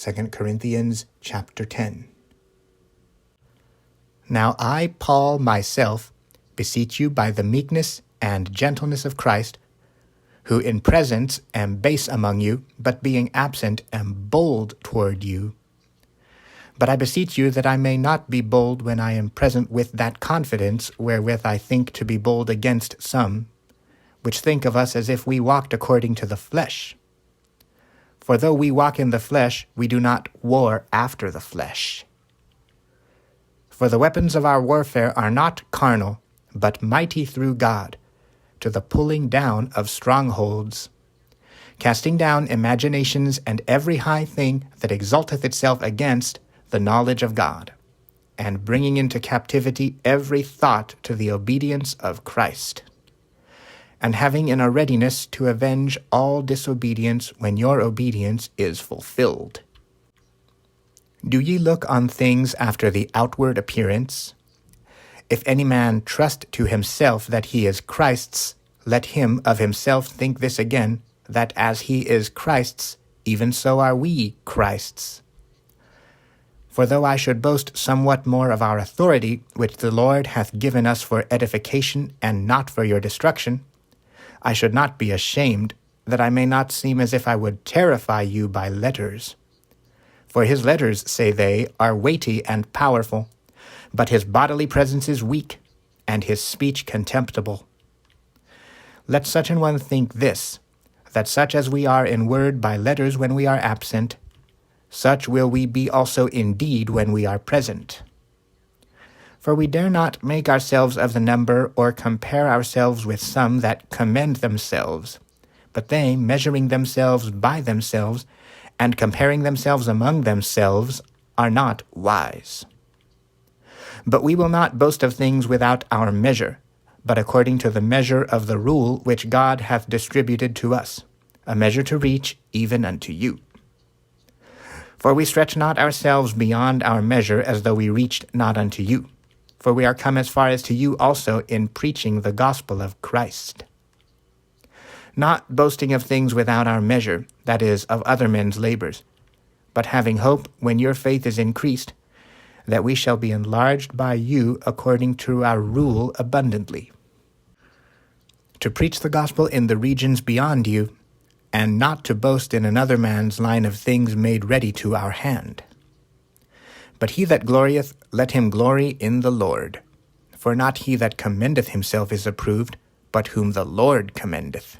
2 Corinthians chapter 10. Now I, Paul, myself, beseech you by the meekness and gentleness of Christ, who in presence am base among you, but being absent am bold toward you. But I beseech you that I may not be bold when I am present with that confidence wherewith I think to be bold against some, which think of us as if we walked according to the flesh. For though we walk in the flesh, we do not war after the flesh. For the weapons of our warfare are not carnal, but mighty through God, to the pulling down of strongholds, casting down imaginations and every high thing that exalteth itself against the knowledge of God, and bringing into captivity every thought to the obedience of Christ, and having in a readiness to avenge all disobedience when your obedience is fulfilled. Do ye look on things after the outward appearance? If any man trust to himself that he is Christ's, let him of himself think this again, that as he is Christ's, even so are we Christ's. For though I should boast somewhat more of our authority, which the Lord hath given us for edification and not for your destruction, I should not be ashamed, that I may not seem as if I would terrify you by letters. For his letters, say they, are weighty and powerful, but his bodily presence is weak, and his speech contemptible. Let such an one think this, that such as we are in word by letters when we are absent, such will we be also in deed when we are present. For we dare not make ourselves of the number, or compare ourselves with some that commend themselves, but they, measuring themselves by themselves, and comparing themselves among themselves, are not wise. But we will not boast of things without our measure, but according to the measure of the rule which God hath distributed to us, a measure to reach even unto you. For we stretch not ourselves beyond our measure, as though we reached not unto you. For we are come as far as to you also in preaching the gospel of Christ. Not boasting of things without our measure, that is, of other men's labors, but having hope, when your faith is increased, that we shall be enlarged by you according to our rule abundantly. To preach the gospel in the regions beyond you, and not to boast in another man's line of things made ready to our hand. But he that glorieth, let him glory in the Lord. For not he that commendeth himself is approved, but whom the Lord commendeth.